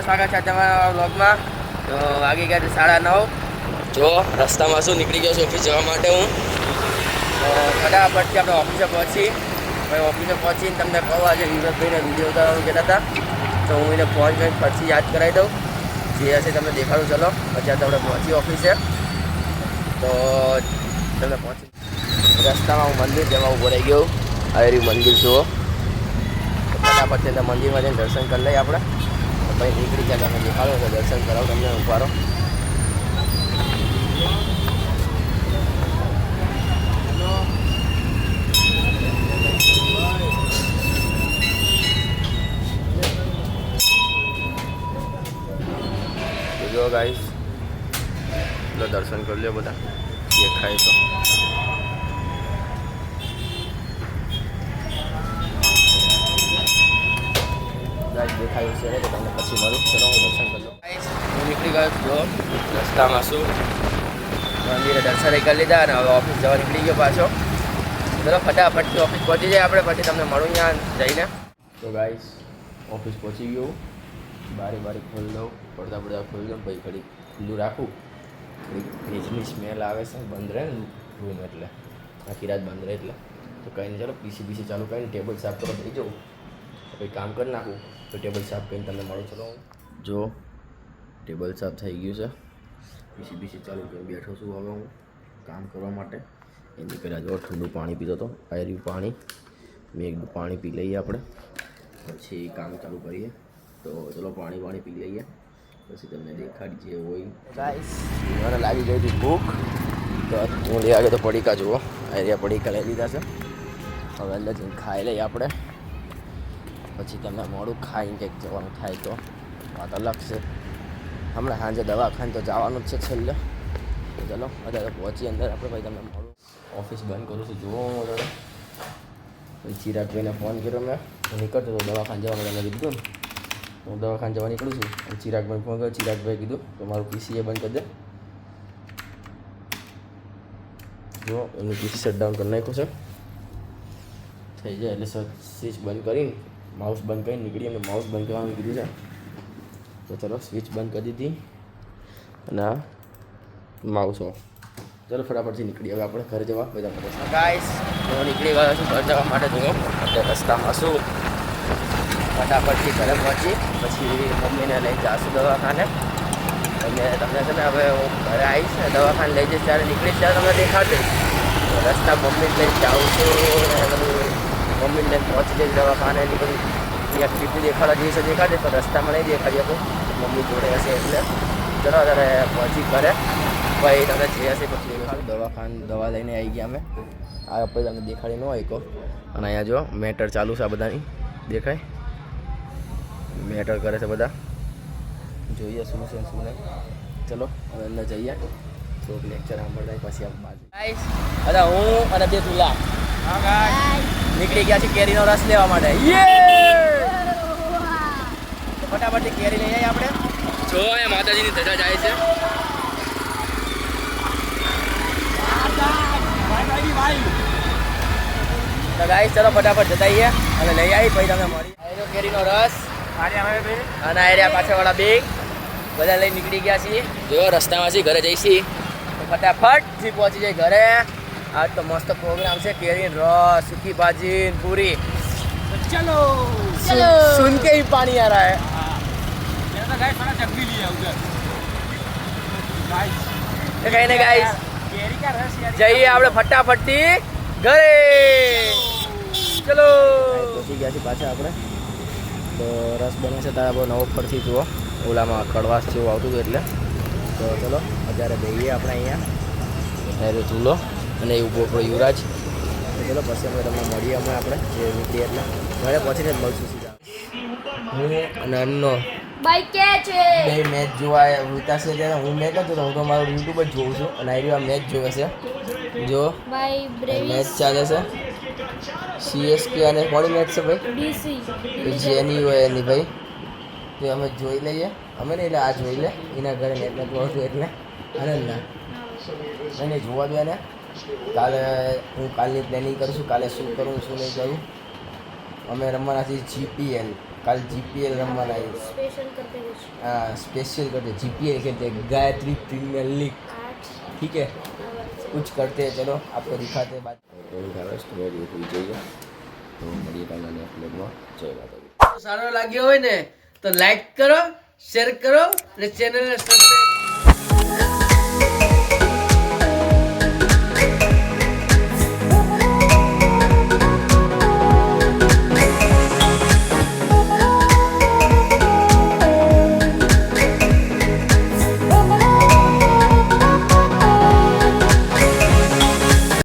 સ્વાગત છે તમારા વ્લોગમાં. તો વાગી ગયા છે 9:30. જો રસ્તામાં શું નીકળી ગયો છું ઓફિસ જવા માટે હું. તો ફટાફટથી આપણે ઓફિસે પહોંચીને તમને કહું આજે યુવરાજભાઈને વિડીયો ઉતારવાનું કહેતા હતા. તો હું એને ફોન કરીને પછી યાદ કરાવી દઉં જે હશે તમને દેખાડું. ચલો પછી આપણે પહોંચી ઓફિસે. તો તમને પહોંચી રસ્તામાં હું મંદિર જવા ઊભો રહી ગયો. આ રહ્યું મંદિર જુઓ. ફટાફટ ત્યાં મંદિરમાં જઈને દર્શન કરી લઈએ આપણે. પછી નીકળી ગયા તમે દેખાડો તો દર્શન કરાવો તમને ઉભારો. જો ગાઈસ દર્શન કરી લ્યો બધા દેખાય તો. દેખાયું છે તો તમને પછી મળું. ચલો હું દર્શન કરી લઉં. હું નીકળી ગયો જો રસ્તામાં શું મંદિરે દર્શન કરી લીધા અને હવે ઓફિસ જવા નીકળી ગયો પાછો. ચલો ફટાફટથી ઓફિસ પહોંચી જાય આપણે. પછી તમને મળું ત્યાં જઈને. તો ગાઈસ ઓફિસ પહોંચી ગયો. બારી ખોલી દઉં, પડદા ખોલી દઉં, પછી ઘડી ખુલ્લું રાખું. ફ્રીજની સ્મેલ આવે છે, બંધ રહે ને રૂમ એટલે આખી રાત બંધ રહે એટલે. તો કંઈ નહીં, ચાલો પીસી ચાલુ કરીને ટેબલ સાફ કરવા થઈ જાઉં. કંઈ કામ કરી નાખું તો ટેબલ સાફ કરીને તમને મળું. ચલો જો ટેબલ સાફ થઈ ગયું છે. પીસી ચાલુ કરીને બેઠો છું હવે હું કામ કરવા માટે. એની પહેલાં જો ઠંડુ પાણી પીતો હતો, આયર્યું પાણી. મેં એકદમ પાણી પી લઈએ આપણે, પછી કામ ચાલુ કરીએ. તો ચલો પાણી પી લઈએ, પછી તમને દેખાડી જે હોય. ગાઈસ મને લાગી ગઈ હતી ભૂખ, તો હું લઈ આવ્યો તો પડીકા જુઓ. આયર્યા પડીકા લઈ લીધા છે. હવે અંદર જઈને ખાઈ લઈએ આપણે. પછી તમને મોડું ખાઈને કંઈક જવાનું થાય તો વાત અલગ છે. હમણાં સાંજે દવાખાને તો જવાનું જ છે છેલ્લે. તો ચલો અત્યારે પહોંચી અંદર આપણે. ભાઈ તમને મોડું ઓફિસ બંધ કરું છું જુઓ. હું પછી ચિરાગભાઈને ફોન કર્યો મેં. હું નીકળતો તો દવાખાને જવાનું તમને કીધું ને. હું દવાખાને જવા નીકળું છું અને ચિરાગભાઈ ફોન કર્યો. ચિરાગભાઈ કીધું તો મારું પીસી બંધ કરી દે. જો એનું પીસી શટડાઉન કરી નાખ્યું છે. થઈ જાય એટલે સ્વિચ બંધ કરીને માઉસ બંધ કરીને નીકળી. એમને માઉસ બંધ કરવાનું કીધું છે. તો ચલો સ્વિચ બંધ કરી દીધી અને આ માઉસ ઓફ. ચલો ફટાફટથી નીકળી હવે આપણે ઘરે જવા. બધા પડે ગાઈસ હું નીકળી ગયો છું ઘર જવા માટે. જુઓ અત્યારે રસ્તામાં શું ફટાફટથી ઘરે પહોંચી પછી મમ્મીને લઈ જઈશું દવાખાને. અને તમને છે ને હવે હું ઘરે આવીશ ને દવાખાને લઈ જઈશ ત્યારે નીકળીશ ત્યારે તમને દેખાડશે. રસ્તા મમ્મીને લઈને જાઉં છું ને બધું મમ્મીને લઈને પહોંચી જઈશ દવાખાને. એની બધી ત્યાં ટીપી દેખાડવા જઈશ દેખાડે પણ રસ્તામાં નહીં દેખાડી શકું. મમ્મી જોડે હશે એટલે ચલો અત્યારે પહોંચી ઘરે. ભાઈ તમને જે હશે પછી દવાખાને દવા લઈને આવી ગયા અમે. આ પછી તમને દેખાડી ન હોય કહો. અને અહીંયા જો મેટર ચાલુ છે આ બધાની દેખાય. મેટર કરે છે બધા. જોઈએ શું છે શું નહીં. ચલો હવે અંદર જઈએ. થોડુંક લેક્ચર સાંભળતા પછી આમ બાજુ અરે હું અને બે તુલા નીકળી ગયા છે કેરીનો રસ લેવા માટે. ફટાફટથી કેરી લઈ આવીએ આપણે. જો એ માતાજીની ધજા જાય છે. તો ગાઈસ ચલો ફટાફટ જતા આવીએ અને લઈ આવી પછી તમે મળી. આયરો કેરીનો રસ અને આયર્યા પાછળવાળા બેગ બધા લઈને નીકળી ગયા છીએ. જો રસ્તામાં છીએ ઘરે જઈશી તો ફટાફટથી પહોંચી જાય ઘરે. આજ તો મસ્ત પ્રોગ્રામ છે. કેરીનો રસ, સૂકી ભાજી, પૂરી. ચલો સુન કે ही पानी आ रहा है. કઈ ને ગાઈસ જઈએ આપણે ફટાફટથી ઘરે. ચલો પહોંચી ગયા છીએ પાછા આપણે. તો રસ બને છે તારા બહુ નવો પરથી જુઓ. ઓલામાં કડવાશ જેવું આવતું હતું એટલે. તો ચલો અત્યારે જઈએ આપણે અહીંયા એરો ચૂલો અને એ ઊભો આપણો યુવરાજ. તો ચલો પછી અમે તમને મળીએ આપણે જે નીકળીએ એટલે ઘરે પહોંચીને જ મળશું સીધા. હું અને અન્નો બે મેચ જોવા ઉતારશે ત્યારે હું મેચ નતો તો હું તો મારું યુટ્યુબ જ જોઉં છું. અને આ મેચ જોવે છે. જો મેચ ચાલે છે CSK અને કોની મેચ છે ભાઈ? જેની હોય એની ભાઈ. તો અમે જોઈ લઈએ. અમે નહીં એટલે આ જોઈ લે. એના ઘરે મેચ નથી આવતું એટલે આનંદના એને જોવા દે ને. કાલે હું કાલની પ્લાનિંગ કરું છું. કાલે શું કરું શું નહીં કરું અમે રમવાના છીએ જીપીએલ. કાલ જીપીएल રમવાના છે. स्पेशल करते कुछ हाँ स्पेशल करते जीपीएल खेलते हैं, गायत्री प्रीमियर लीग. 8 ठीक है, कुछ करते हैं. चलो आपको दिखाते हैं बात. સારો લાગ્યો હોય ને તો લાઈક કરો, શેર કરો અને ચેનલને સબસ્ક્રાઇબ